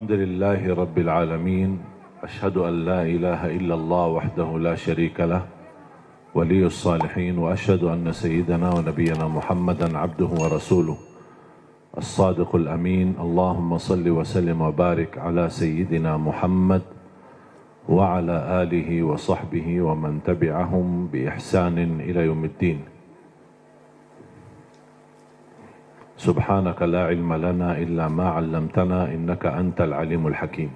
الحمد لله رب العالمين أشهد أن لا إله إلا الله وحده لا شريك له ولي الصالحين وأشهد أن سيدنا ونبينا محمدا عبده ورسوله الصادق الأمين اللهم صل وسلم وبارك على سيدنا محمد وعلى آله وصحبه ومن تبعهم بإحسان إلى يوم الدين. سبحانك لا علم لنا إلا ما علمتنا إنك أنت العليم الحكيم.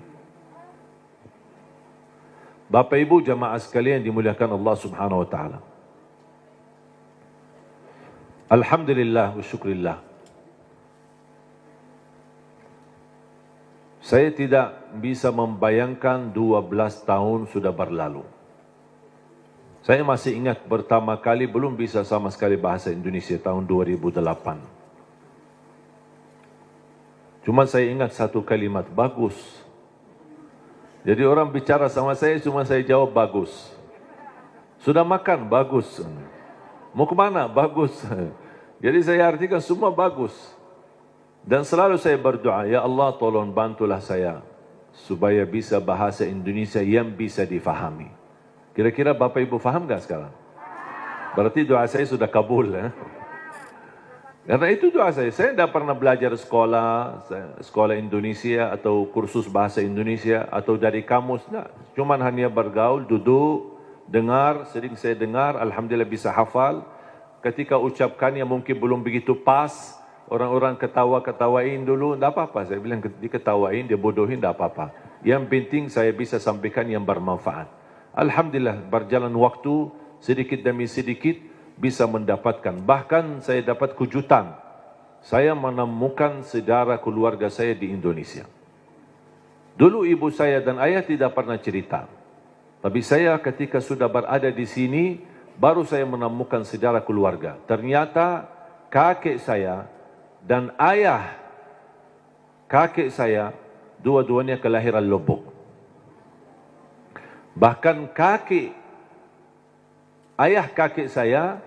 Bapak Ibu jamaah sekalian dimuliakan Allah Subhanahu wa taala. Alhamdulillah wa syukrillah. Saya tidak bisa membayangkan 12 tahun sudah berlalu. Saya masih ingat pertama kali belum bisa sama sekali bahasa Indonesia tahun 2008. Cuma saya ingat satu kalimat, bagus. Jadi orang bicara sama saya, cuma saya jawab bagus. Sudah makan? Bagus. Mau kemana? Bagus. Jadi saya artikan semua bagus. Dan selalu saya berdoa, ya Allah tolong bantulah saya, supaya bisa bahasa Indonesia yang bisa difahami. Kira-kira Bapak Ibu faham gak sekarang? Berarti doa saya sudah kabul. Karena itu doa saya tidak pernah belajar sekolah Indonesia atau kursus bahasa Indonesia atau dari kamus. Nah, cuman hanya bergaul, duduk, dengar, sering saya dengar, alhamdulillah bisa hafal. Ketika ucapkannya mungkin belum begitu pas, orang-orang ketawain dulu, tidak apa-apa. Saya bilang diketawain, dia bodohin, tidak apa-apa. Yang penting saya bisa sampaikan yang bermanfaat. Alhamdulillah berjalan waktu sedikit demi sedikit, bisa mendapatkan. Bahkan saya dapat kejutan. Saya menemukan saudara keluarga saya di Indonesia. Dulu ibu saya dan ayah tidak pernah cerita. Tapi saya ketika sudah berada di sini, baru saya menemukan saudara keluarga. Ternyata kakek saya dan ayah kakek saya, dua-duanya kelahiran Lombok. Bahkan ayah kakek saya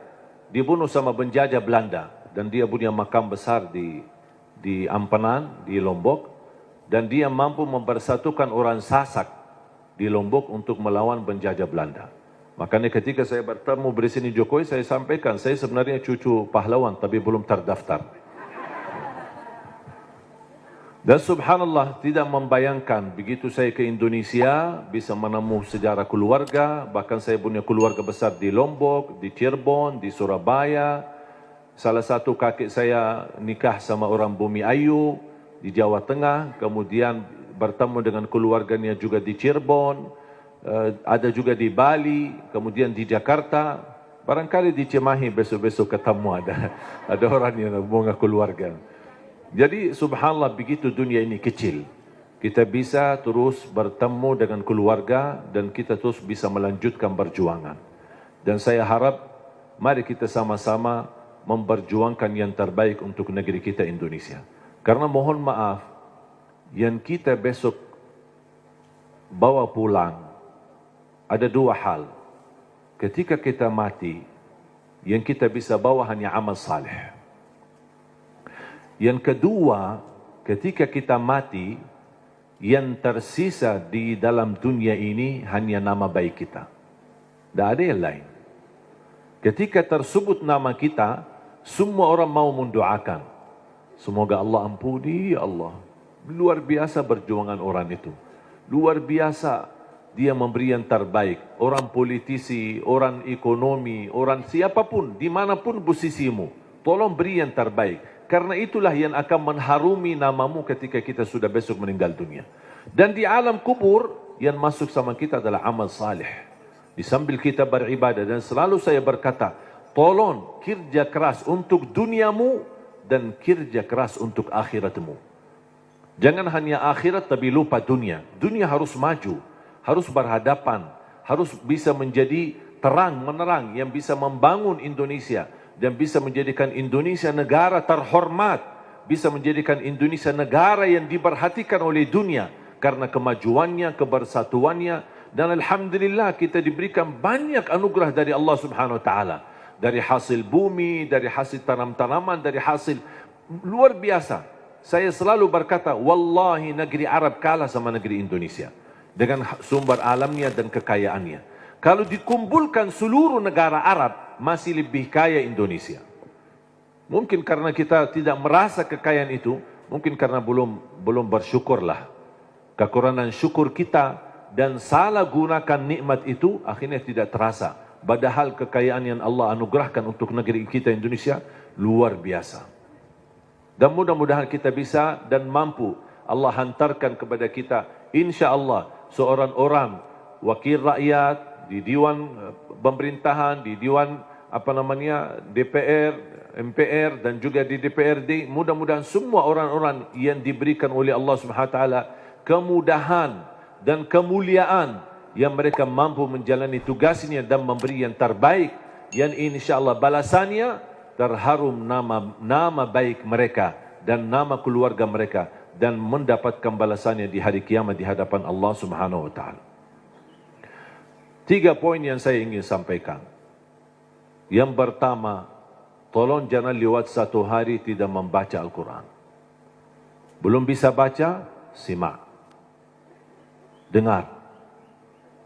dibunuh sama penjajah Belanda dan dia punya makam besar di Ampenan, di Lombok, dan dia mampu mempersatukan orang Sasak di Lombok untuk melawan penjajah Belanda. Makanya ketika saya bertemu Presiden Jokowi, saya sampaikan saya sebenarnya cucu pahlawan tapi belum terdaftar. Dan subhanallah tidak membayangkan begitu saya ke Indonesia bisa menemukan sejarah keluarga. Bahkan saya punya keluarga besar di Lombok, di Cirebon, di Surabaya. Salah satu kakek saya nikah sama orang Bumi Ayu di Jawa Tengah. Kemudian bertemu dengan keluarganya juga di Cirebon. Ada juga di Bali, kemudian di Jakarta. Barangkali di Cimahi besok-besok ketemu ada orang yang bunga keluarga. Jadi subhanallah begitu dunia ini kecil. Kita bisa terus bertemu dengan keluarga dan kita terus bisa melanjutkan perjuangan. Dan saya harap mari kita sama-sama memperjuangkan yang terbaik untuk negeri kita Indonesia. Karena mohon maaf, yang kita besok bawa pulang ada dua hal. Ketika kita mati, yang kita bisa bawa hanya amal saleh. Yang kedua, ketika kita mati, yang tersisa di dalam dunia ini hanya nama baik kita. Tidak ada yang lain. Ketika tersebut nama kita, semua orang mau mendoakan. Semoga Allah ampuni, ya Allah. Luar biasa perjuangan orang itu. Luar biasa dia memberi yang terbaik. Orang politisi, orang ekonomi, orang siapapun, dimanapun posisimu, tolong beri yang terbaik. Karena itulah yang akan mengharumi namamu ketika kita sudah besok meninggal dunia. Dan di alam kubur, yang masuk sama kita adalah amal salih. Di sambil kita beribadah. Dan selalu saya berkata, tolong kerja keras untuk duniamu dan kerja keras untuk akhiratmu. Jangan hanya akhirat tapi lupa dunia. Dunia harus maju, harus berhadapan, harus bisa menjadi terang, menerang yang bisa membangun Indonesia. Dan bisa menjadikan Indonesia negara terhormat. Bisa menjadikan Indonesia negara yang diperhatikan oleh dunia. Karena kemajuannya, kebersatuannya. Dan alhamdulillah kita diberikan banyak anugerah dari Allah Subhanahu Wa Taala. Dari hasil bumi, dari hasil tanam-tanaman, dari hasil luar biasa. saya selalu berkata, wallahi negeri Arab kalah sama negeri Indonesia dengan sumber alamnya dan kekayaannya. Kalau dikumpulkan seluruh negara Arab, masih lebih kaya Indonesia. Mungkin karena kita tidak merasa kekayaan itu, mungkin karena belum bersyukurlah. Kekurangan syukur kita dan salah gunakan nikmat itu akhirnya tidak terasa. Padahal kekayaan yang Allah anugerahkan untuk negeri kita Indonesia luar biasa. Dan mudah-mudahan kita bisa dan mampu Allah hantarkan kepada kita, insya Allah, seorang orang wakil rakyat di Dewan Pemerintahan, di Dewan DPR, MPR dan juga di DPRD. Mudah-mudahan semua orang-orang yang diberikan oleh Allah Subhanahu wa taala kemudahan dan kemuliaan yang mereka mampu menjalani tugasnya dan memberi yang terbaik, yang insya-Allah balasannya terharum nama baik mereka dan nama keluarga mereka dan mendapatkan balasannya di hari kiamat di hadapan Allah Subhanahu wa taala. 3 poin yang saya ingin sampaikan. Yang pertama, tolong jangan lewat 1 hari tidak membaca Al-Quran. Belum bisa baca, simak. Dengar.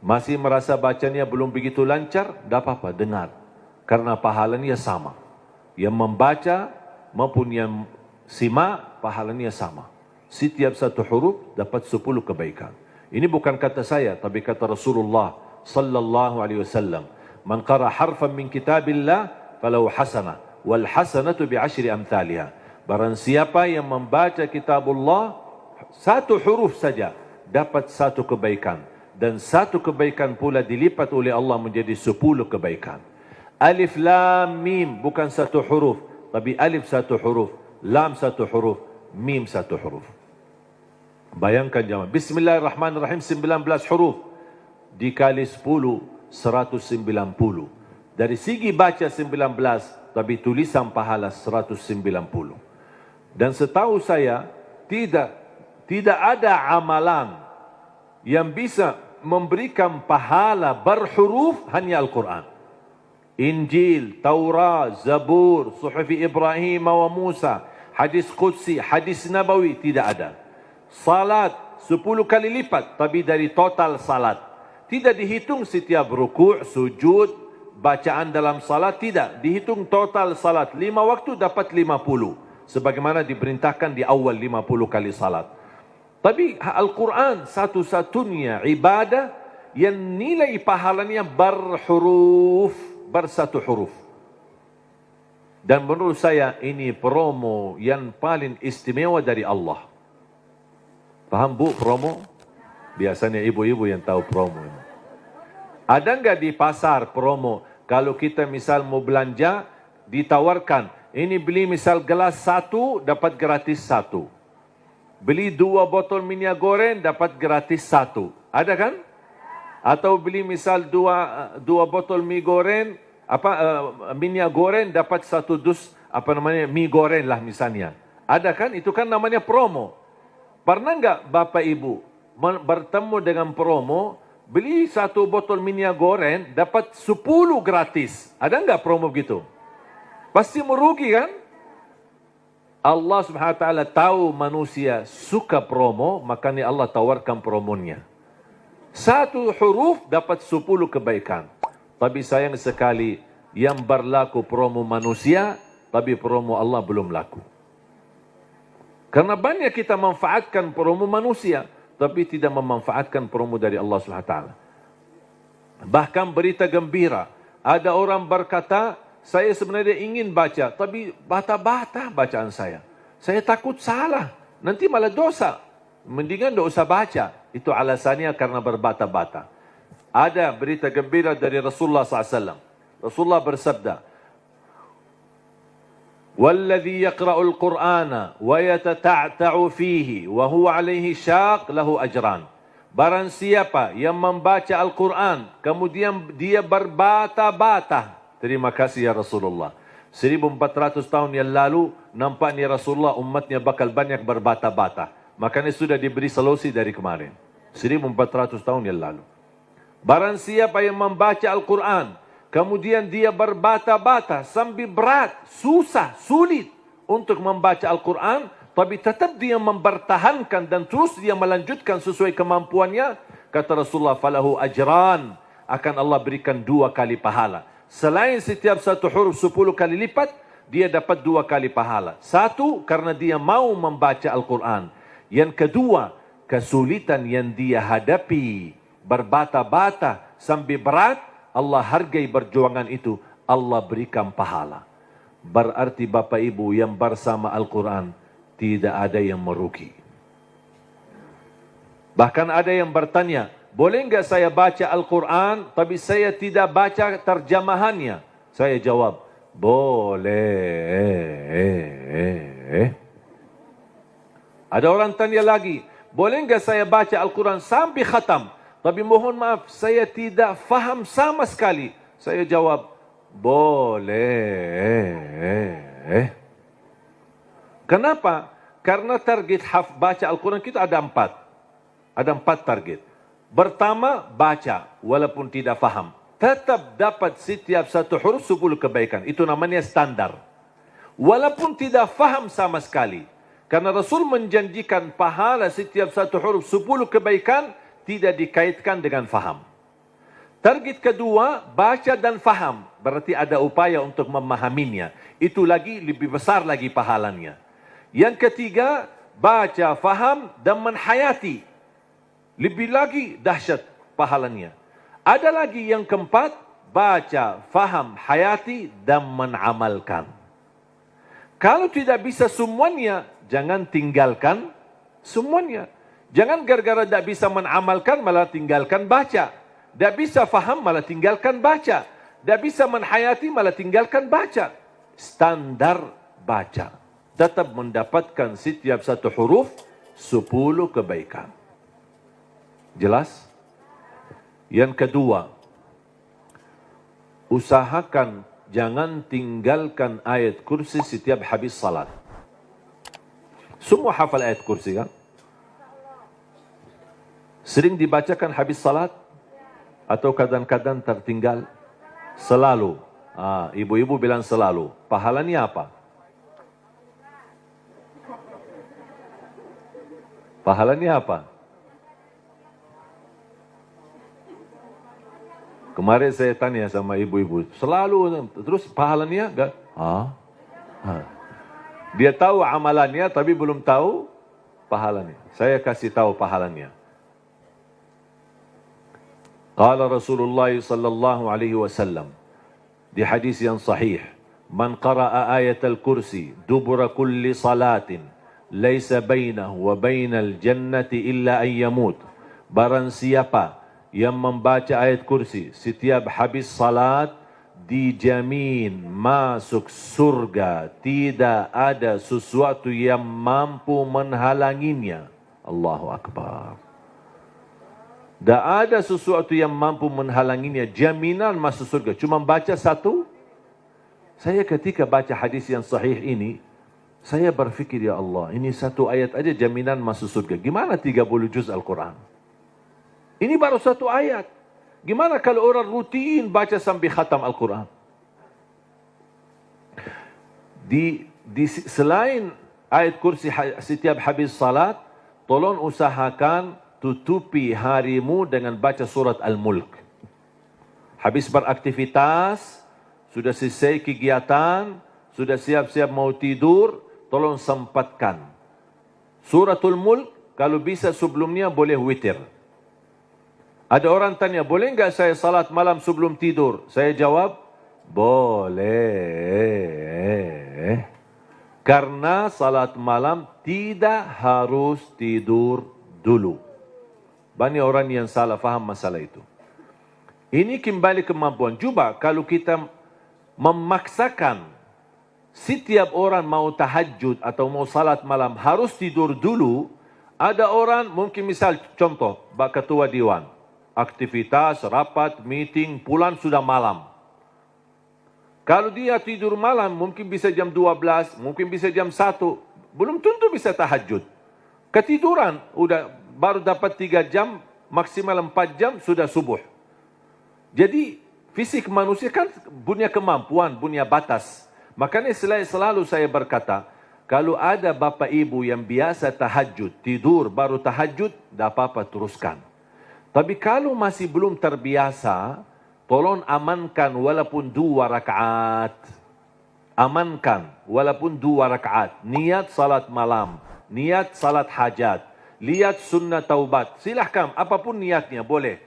Masih merasa bacanya belum begitu lancar, tidak apa-apa, dengar. Karena pahalanya sama. Yang membaca maupun yang simak, pahalanya sama. Setiap 1 huruf dapat 10 kebaikan. Ini bukan kata saya, tapi kata Rasulullah sallallahu alaihi wasallam. Man qara harfan min kitabillah falahu hasanah wal hasanatu bi 10 amthaliha. Barang siapa yang membaca kitabullah 1 huruf saja dapat 1 kebaikan, dan 1 kebaikan pula dilipat oleh Allah menjadi 10 kebaikan. Alif lam mim bukan 1 huruf, tapi alif 1 huruf, lam 1 huruf, mim 1 huruf. Bayangkan jemaah, bismillahirrahmanirrahim 19 huruf dikali 10 190. Dari segi baca 19, tapi tulisan pahala 190. Dan setahu saya tidak ada amalan yang bisa memberikan pahala berhuruf hanya Al-Quran. Injil, Taurat, Zabur, Suhuf Ibrahim wa Musa, hadis Qudsi, hadis Nabawi, tidak ada. Salat 10 kali lipat, tapi dari total salat. Tidak dihitung setiap rukuk, sujud, bacaan dalam salat, tidak. Dihitung total salat. 5 waktu dapat 50. Sebagaimana diperintahkan di awal 50 kali salat. Tapi Al-Quran satu-satunya ibadah yang nilai pahalanya berhuruf. Bersatu huruf. Dan menurut saya ini promo yang paling istimewa dari Allah. Paham bu promo? Biasanya ibu-ibu yang tahu promo. Ada enggak di pasar promo? Kalau kita misal mau belanja, ditawarkan, ini beli misal gelas 1 dapat gratis 1. Beli 2 botol minyak goreng dapat gratis 1. Ada kan? Atau beli misal 2 botol mie goreng, minyak goreng dapat 1 dus mie goreng lah misalnya. Ada kan? Itu kan namanya promo. Pernah enggak Bapak Ibu bertemu dengan promo, beli 1 botol minyak goreng dapat 10 gratis? Ada enggak promo begitu? Pasti merugi kan? Allah Subhanahu wa taala tahu manusia suka promo, makanya Allah tawarkan promonya. 1 huruf dapat 10 kebaikan. Tapi sayang sekali yang berlaku promo manusia, tapi promo Allah belum laku. Karena banyak kita manfaatkan promo manusia, tapi tidak memanfaatkan promo dari Allah Subhanahu wa taala. Bahkan berita gembira, ada orang berkata, saya sebenarnya ingin baca, tapi bata-bata bacaan saya. Saya takut salah, nanti malah dosa. Mendingan tidak usah baca. Itu alasannya karena berbata-bata. Ada berita gembira dari Rasulullah SAW. Rasulullah bersabda, "Walladhi yaqra'ul Qur'ana wa yatata'ta'u fihi wa huwa 'alaihi syaq lahu ajran." Barang siapa yang membaca Al-Quran, kemudian dia berbata-bata. Terima kasih ya Rasulullah. 1400 tahun yang lalu, nampaknya Rasulullah umatnya bakal banyak berbata-bata. Makanya sudah diberi solusi dari kemarin. 1400 tahun yang lalu. Barang siapa yang membaca Al-Quran, kemudian dia berbata-bata sambil berat, susah, sulit untuk membaca Al-Quran, tapi tetap dia mempertahankan dan terus dia melanjutkan sesuai kemampuannya, kata Rasulullah, falahu ajran, akan Allah berikan 2 kali pahala. Selain setiap satu huruf 10 kali lipat, dia dapat 2 kali pahala. Satu, karena dia mau membaca Al-Quran. Yang kedua, kesulitan yang dia hadapi, berbata-bata sampai berat, Allah hargai perjuangan itu, Allah berikan pahala. Berarti Bapak Ibu yang bersama Al-Quran, tidak ada yang merugi. Bahkan ada yang bertanya, boleh enggak saya baca Al-Quran, tapi saya tidak baca terjemahannya? Saya jawab, boleh. Ada orang tanya lagi, boleh enggak saya baca Al-Quran sampai khatam, tapi mohon maaf, saya tidak faham sama sekali? Saya jawab, boleh. Kenapa? Karena target baca Al-Quran kita ada 4. Ada 4 target. Pertama, baca walaupun tidak faham. Tetap dapat setiap satu huruf 10 kebaikan. Itu namanya standar. Walaupun tidak faham sama sekali. Karena Rasul menjanjikan pahala setiap satu huruf 10 kebaikan tidak dikaitkan dengan faham. Target kedua, baca dan faham. Berarti ada upaya untuk memahaminya. Itu lagi lebih besar lagi pahalanya. Yang ketiga, baca, faham dan menhayati. Lebih lagi dahsyat pahalanya. Ada lagi yang keempat, baca, faham, hayati dan menamalkan. Kalau tidak bisa semuanya, jangan tinggalkan semuanya. Jangan gara-gara tidak bisa menamalkan malah tinggalkan baca. Tidak bisa faham malah tinggalkan baca. Tidak bisa menhayati malah tinggalkan baca. Standar baca. Tetap mendapatkan setiap satu huruf 10 kebaikan. Jelas? Yang kedua, usahakan jangan tinggalkan ayat kursi setiap habis salat. Semua hafal ayat kursi kan? Sering dibacakan habis salat? Atau kadang-kadang tertinggal? Selalu. Ibu-ibu bilang selalu. Pahalanya apa? Pahalanya apa? Kemarin saya tanya sama ibu-ibu, selalu, terus pahalanya enggak? Dia tahu amalannya tapi belum tahu pahalanya. Saya kasih tahu pahalanya. Qala Rasulullah sallallahu alaihi wasallam di hadis yang sahih, man qara'a ayatal kursi dubura kulli salatin laisa bainahu wa bainal jannati illa an yamut. Barang siapa yang membaca ayat kursi setiap habis salat, dijamin masuk surga, tidak ada sesuatu yang mampu menghalanginya. Allahu Akbar. Tak ada sesuatu yang mampu menghalanginya, jaminan masuk surga. Cuma baca satu. Saya ketika baca hadis yang sahih ini, saya berfikir, ya Allah, ini satu ayat aja jaminan masuk surga. Gimana 30 juz Al-Quran? Ini baru satu ayat. Gimana kalau orang rutin baca sampai khatam Al-Quran? Selain ayat kursi setiap habis salat, tolong usahakan tutupi harimu dengan baca surat Al-Mulk. Habis beraktivitas, sudah selesai kegiatan, sudah siap-siap mau tidur, tolong sempatkan. Suratul Mulk, kalau bisa sebelumnya boleh witir. Ada orang tanya, boleh enggak saya salat malam sebelum tidur? Saya jawab, boleh. Karena salat malam tidak harus tidur dulu. Banyak orang yang salah faham masalah itu. Ini kembali kemampuan. Coba kalau kita memaksakan setiap orang mau tahajud atau mau salat malam harus tidur dulu. Ada orang mungkin misal contoh, ketua Dewan. Aktivitas, rapat, meeting, pulang sudah malam. Kalau dia tidur malam, mungkin bisa jam 12, mungkin bisa jam 1. Belum tentu bisa tahajud. Ketiduran, udah baru dapat 3 jam, maksimal 4 jam, sudah subuh. Jadi, fisik manusia kan punya kemampuan, punya batas. Makanya selalu saya berkata, kalau ada bapa ibu yang biasa tahajud, tidur baru tahajud, tak apa-apa teruskan. Tapi kalau masih belum terbiasa, tolong amankan walaupun 2 rakaat. Amankan walaupun 2 rakaat. Niat salat malam, niat salat hajat, lihat sunnah taubat. Silahkan, apapun niatnya boleh.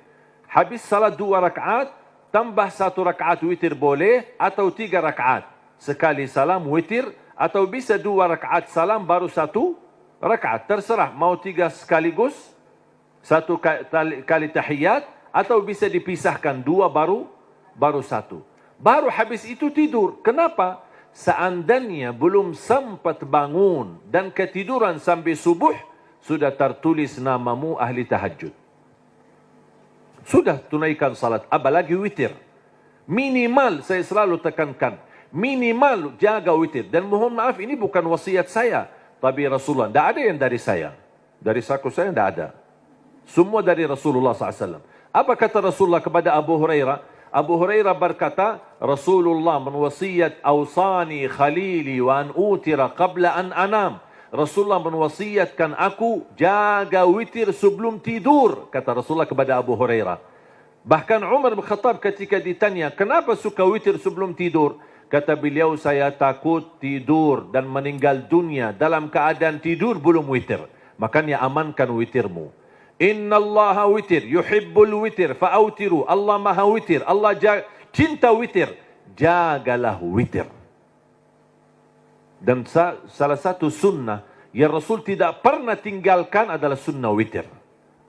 Habis salat 2 rakaat, tambah 1 rakaat witir boleh, atau 3 rakaat. Sekali salam witir, atau bisa 2 rakaat salam baru 1 rakaat. Terserah, mau 3 sekaligus, 1 kali tahiyat, atau bisa dipisahkan 2 baru 1. Baru habis itu tidur. Kenapa? Seandainya belum sempat bangun dan ketiduran sampai subuh, sudah tertulis namamu ahli tahajud. Sudah tunaikan salat, apalagi witir. Minimal, saya selalu tekankan, minimal jaga witir. Dan mohon maaf, ini bukan wasiat saya, tapi Rasulullah. Tidak ada yang dari saya. Dari saku saya tidak ada. Semua dari Rasulullah SAW. Apa kata Rasulullah kepada Abu Hurairah? Abu Hurairah berkata, Rasulullah menwasiat awsani khalili wa an utira qabla an anam. Rasulullah menwasiatkan aku jaga witir sebelum tidur, kata Rasulullah kepada Abu Hurairah. Bahkan Umar bin Khattab ketika ditanya, kenapa suka witir sebelum tidur? Kata beliau, saya takut tidur dan meninggal dunia dalam keadaan tidur belum witir. Makanya amankan witirmu. Inna Allah witir, yuhibbul witir, fa'autiru. Allah maha witir, Allah cinta witir. Jagalah witir. Dan salah satu sunnah yang Rasul tidak pernah tinggalkan adalah sunnah witir.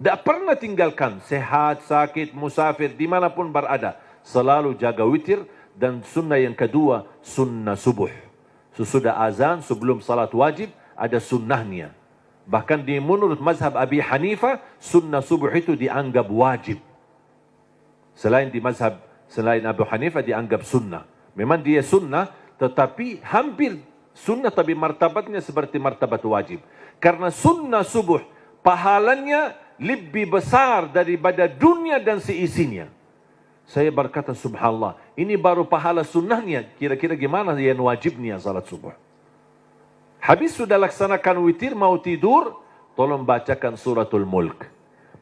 Tidak pernah tinggalkan, sehat, sakit, musafir, dimanapun berada. Selalu jaga witir. Dan sunnah yang kedua, sunnah subuh. Sesudah azan, sebelum salat wajib, ada sunnahnya. Bahkan di menurut mazhab Abi Hanifah, sunnah subuh itu dianggap wajib. Selain Abu Hanifah dianggap sunnah. Memang dia sunnah, tetapi hampir sunnah, tapi martabatnya seperti martabat wajib. Karena sunnah subuh, pahalanya lebih besar daripada dunia dan seisinya. Saya berkata, subhanallah, ini baru pahala sunnahnya. Kira-kira gimana yang wajibnya salat subuh? Habis sudah laksanakan witir, mau tidur, tolong bacakan suratul mulk.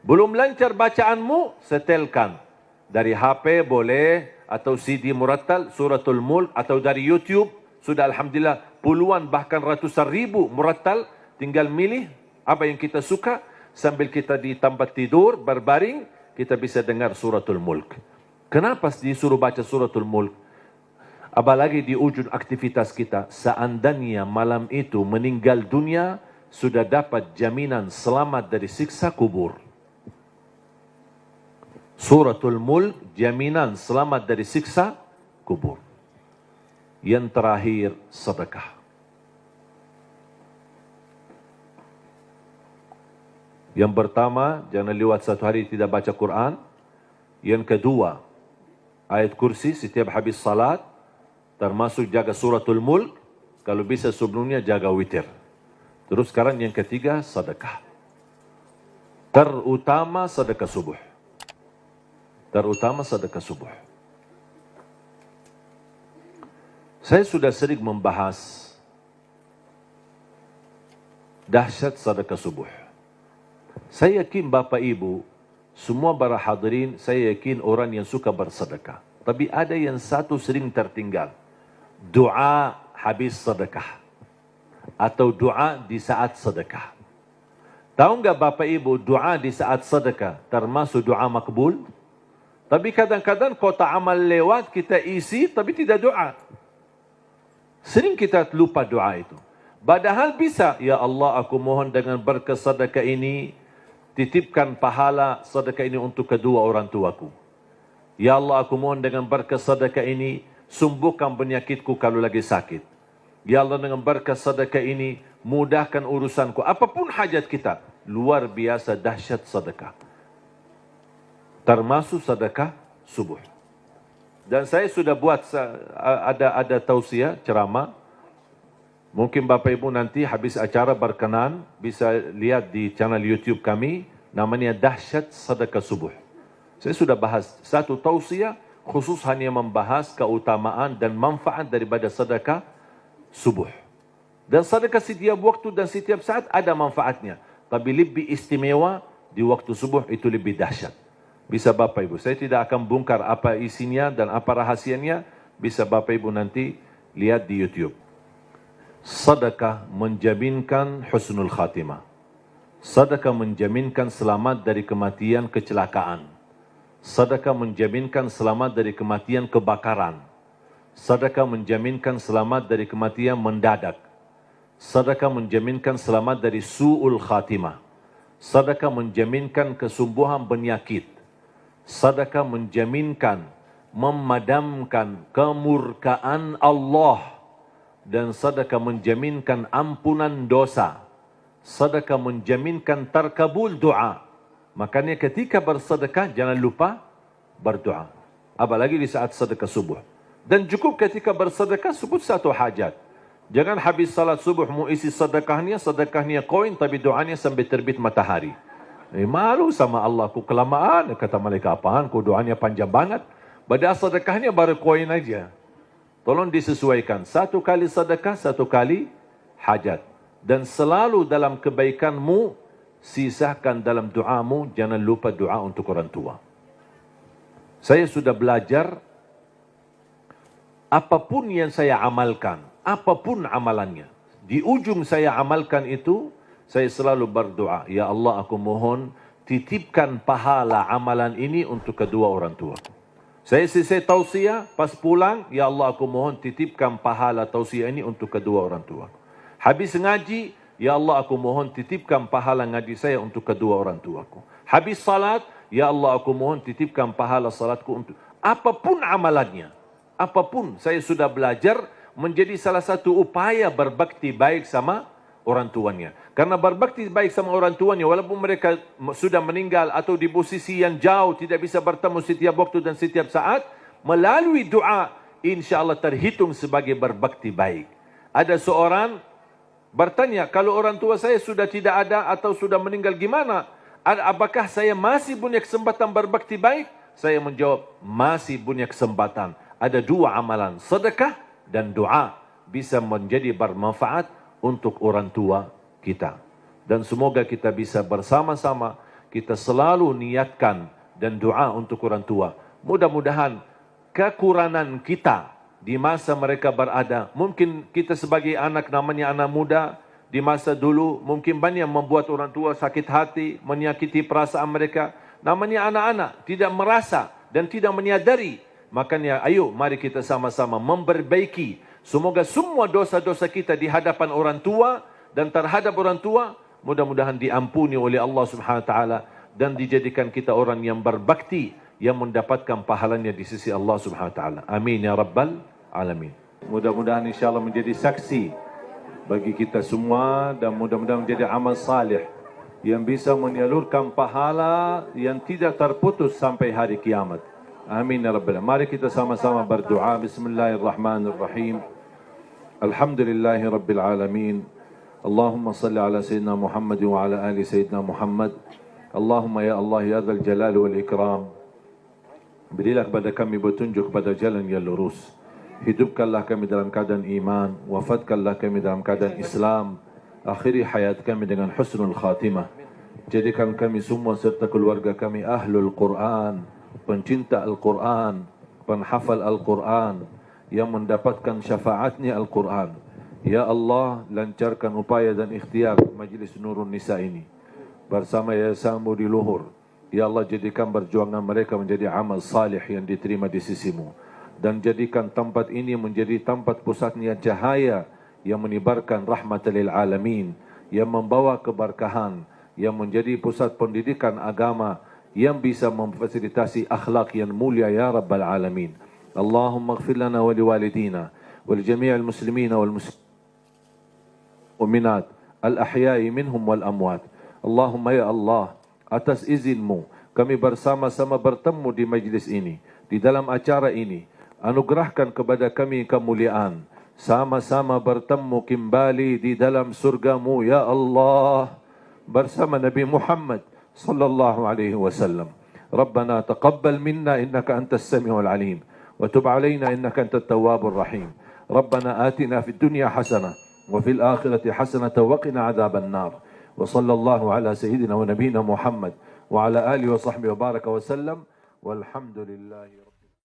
Belum lancar bacaanmu, setelkan. Dari HP boleh, atau CD murattal, suratul mulk, atau dari YouTube. Sudah alhamdulillah puluhan bahkan ratusan ribu murattal. Tinggal milih apa yang kita suka. Sambil kita di tempat tidur, berbaring, kita bisa dengar suratul mulk. Kenapa disuruh baca suratul mulk? Apalagi di ujung aktivitas kita, seandainya malam itu meninggal dunia, sudah dapat jaminan selamat dari siksa kubur. Suratul Mulk, jaminan selamat dari siksa kubur. Yang terakhir, sedekah. Yang pertama, jangan lewat 1 hari tidak baca Quran. Yang kedua, ayat kursi setiap habis salat. Termasuk jaga suratul mulk. Kalau bisa sebelumnya jaga witir. Terus sekarang yang ketiga, sedekah. Terutama sedekah subuh. Terutama sedekah subuh. Saya sudah sering membahas dahsyat sedekah subuh. Saya yakin Bapak Ibu, semua para hadirin, saya yakin orang yang suka bersedekah. Tapi ada yang satu sering tertinggal. Doa habis sedekah. Atau doa di saat sedekah. Tahu enggak Bapak Ibu, doa di saat sedekah termasuk doa makbul? Tapi kadang-kadang kota amal lewat, kita isi tapi tidak doa. Sering kita lupa doa itu. Padahal bisa, ya Allah aku mohon dengan berkat sedekah ini, titipkan pahala sedekah ini untuk kedua orang tuaku. Ya Allah aku mohon dengan berkat sedekah ini, sembuhkan penyakitku kalau lagi sakit. Ya Allah dengan berkat sedekah ini, mudahkan urusanku. Apapun hajat kita, luar biasa dahsyat sedekah. Termasuk sedekah subuh. Dan saya sudah buat ada tausiah ceramah. Mungkin Bapak Ibu nanti habis acara berkenan bisa lihat di channel YouTube kami, namanya dahsyat sedekah subuh. Saya sudah bahas satu tausiah khusus hanya membahas keutamaan dan manfaat daripada sedekah subuh. Dan sedekah setiap waktu dan setiap saat ada manfaatnya. Tapi lebih istimewa di waktu subuh, itu lebih dahsyat. Bisa Bapak Ibu, saya tidak akan bongkar apa isinya dan apa rahasianya. Bisa Bapak Ibu nanti lihat di YouTube. Sedekah menjaminkan husnul khatimah. Sedekah menjaminkan selamat dari kematian kecelakaan. Sedekah menjaminkan selamat dari kematian kebakaran. Sedekah menjaminkan selamat dari kematian mendadak. Sedekah menjaminkan selamat dari su'ul khatimah. Sedekah menjaminkan kesembuhan penyakit. Sedekah menjaminkan memadamkan kemurkaan Allah. Dan sedekah menjaminkan ampunan dosa. Sedekah menjaminkan terkabul doa. Makanya ketika bersedekah jangan lupa berdoa. Apalagi di saat sedekah subuh. Dan cukup ketika bersedekah sebut satu hajat. Jangan habis salat subuh mau isi sedekahnya koin tapi doanya sampai terbit matahari. Malu sama Allah, ku kelamaan. Kata malaikat, apaan? Ku doanya panjang banget. Padahal sedekahnya baru koin aja. Tolong disesuaikan. Satu kali sedekah, satu kali hajat. Dan selalu dalam kebaikanmu, sisakan dalam doamu, jangan lupa doa untuk orang tua. Saya sudah belajar, apapun yang saya amalkan, apapun amalannya, di ujung saya amalkan itu, saya selalu berdoa, ya Allah aku mohon, titipkan pahala amalan ini untuk kedua orang tua. Saya selesai tausiah, pas pulang, ya Allah aku mohon titipkan pahala tausiah ini untuk kedua orang tua. Habis ngaji, ya Allah aku mohon titipkan pahala ngaji saya untuk kedua orang tuaku. Habis salat, ya Allah aku mohon titipkan pahala salatku untuk apapun amalannya. Apapun, saya sudah belajar menjadi salah satu upaya berbakti baik sama orang tuanya. Karena berbakti baik sama orang tuanya, walaupun mereka sudah meninggal atau di posisi yang jauh, tidak bisa bertemu setiap waktu dan setiap saat, melalui doa, insya Allah terhitung sebagai berbakti baik. Ada seorang bertanya, kalau orang tua saya sudah tidak ada atau sudah meninggal gimana? Apakah saya masih punya kesempatan berbakti baik? Saya menjawab, masih punya kesempatan. Ada dua amalan, sedekah dan doa, bisa menjadi bermanfaat untuk orang tua kita. Dan semoga kita bisa bersama-sama, kita selalu niatkan dan doa untuk orang tua. Mudah-mudahan kekurangan kita di masa mereka berada, mungkin kita sebagai anak, namanya anak muda, di masa dulu mungkin banyak membuat orang tua sakit hati, menyakiti perasaan mereka. Namanya anak-anak, tidak merasa dan tidak menyadari. Makanya ayo mari kita sama-sama memperbaiki. Semoga semua dosa-dosa kita di hadapan orang tua dan terhadap orang tua mudah-mudahan diampuni oleh Allah Subhanahu wa taala dan dijadikan kita orang yang berbakti yang mendapatkan pahalanya di sisi Allah Subhanahu wa taala. Amin ya rabbal alamin. Mudah-mudahan insyaallah menjadi saksi bagi kita semua dan mudah-mudahan menjadi amal salih yang bisa menyalurkan pahala yang tidak terputus sampai hari kiamat. Amin ya rabbal alamin. Mari kita sama-sama berdoa. Bismillahirrahmanirrahim. Alhamdulillahi rabbil alamin. Allahumma salli ala sayyidina Muhammad wa ala ali sayyidina Muhammad. Allahumma ya Allah ya dzal jalal wal ikram. Berilah kepada kami petunjuk kepada jalan yang lurus. Hidupkanlah kami dalam keadaan iman. Wafatkanlah kami dalam keadaan Islam. Akhiri hayat kami dengan husnul khatimah. Jadikan kami semua serta keluarga kami ahlul Quran, pencinta Al-Quran, penghafal Al-Quran, yang mendapatkan syafaatnya Al-Quran. Ya Allah, lancarkan upaya dan ikhtiar Majlis Nurun Nisa ini bersama Yayasan Budi Luhur. Ya Allah, jadikan perjuangan mereka menjadi amal salih yang diterima di sisimu. Dan jadikan tempat ini menjadi tempat pusatnya cahaya yang menyebarkan rahmat lil alamin, yang membawa keberkahan, yang menjadi pusat pendidikan agama, yang bisa memfasilitasi akhlak yang mulia ya rabbal alamin. Allahumma ighfir lana wa liwalidina wa li jami'il muslimina wal mu'minat al ahya'i minhum wal amwat. Allahumma ya Allah, atas izinmu kami bersama-sama bertemu di majlis ini, di dalam acara ini. Anugerahkan kepada kami kemuliaan, sama-sama bertemu kembali di dalam surgamu ya Allah bersama Nabi Muhammad sallallahu alaihi wasallam. Rabbana taqabbal minna innaka antas samiul alim wa tub alaina innaka antat tawwabur rahim. Rabbana atina fid dunya hasanah وفي الآخرة حسنة وقنا عذاب النار وصلى الله على سيدنا ونبينا محمد وعلى آله وصحبه وبارك وسلم والحمد لله رب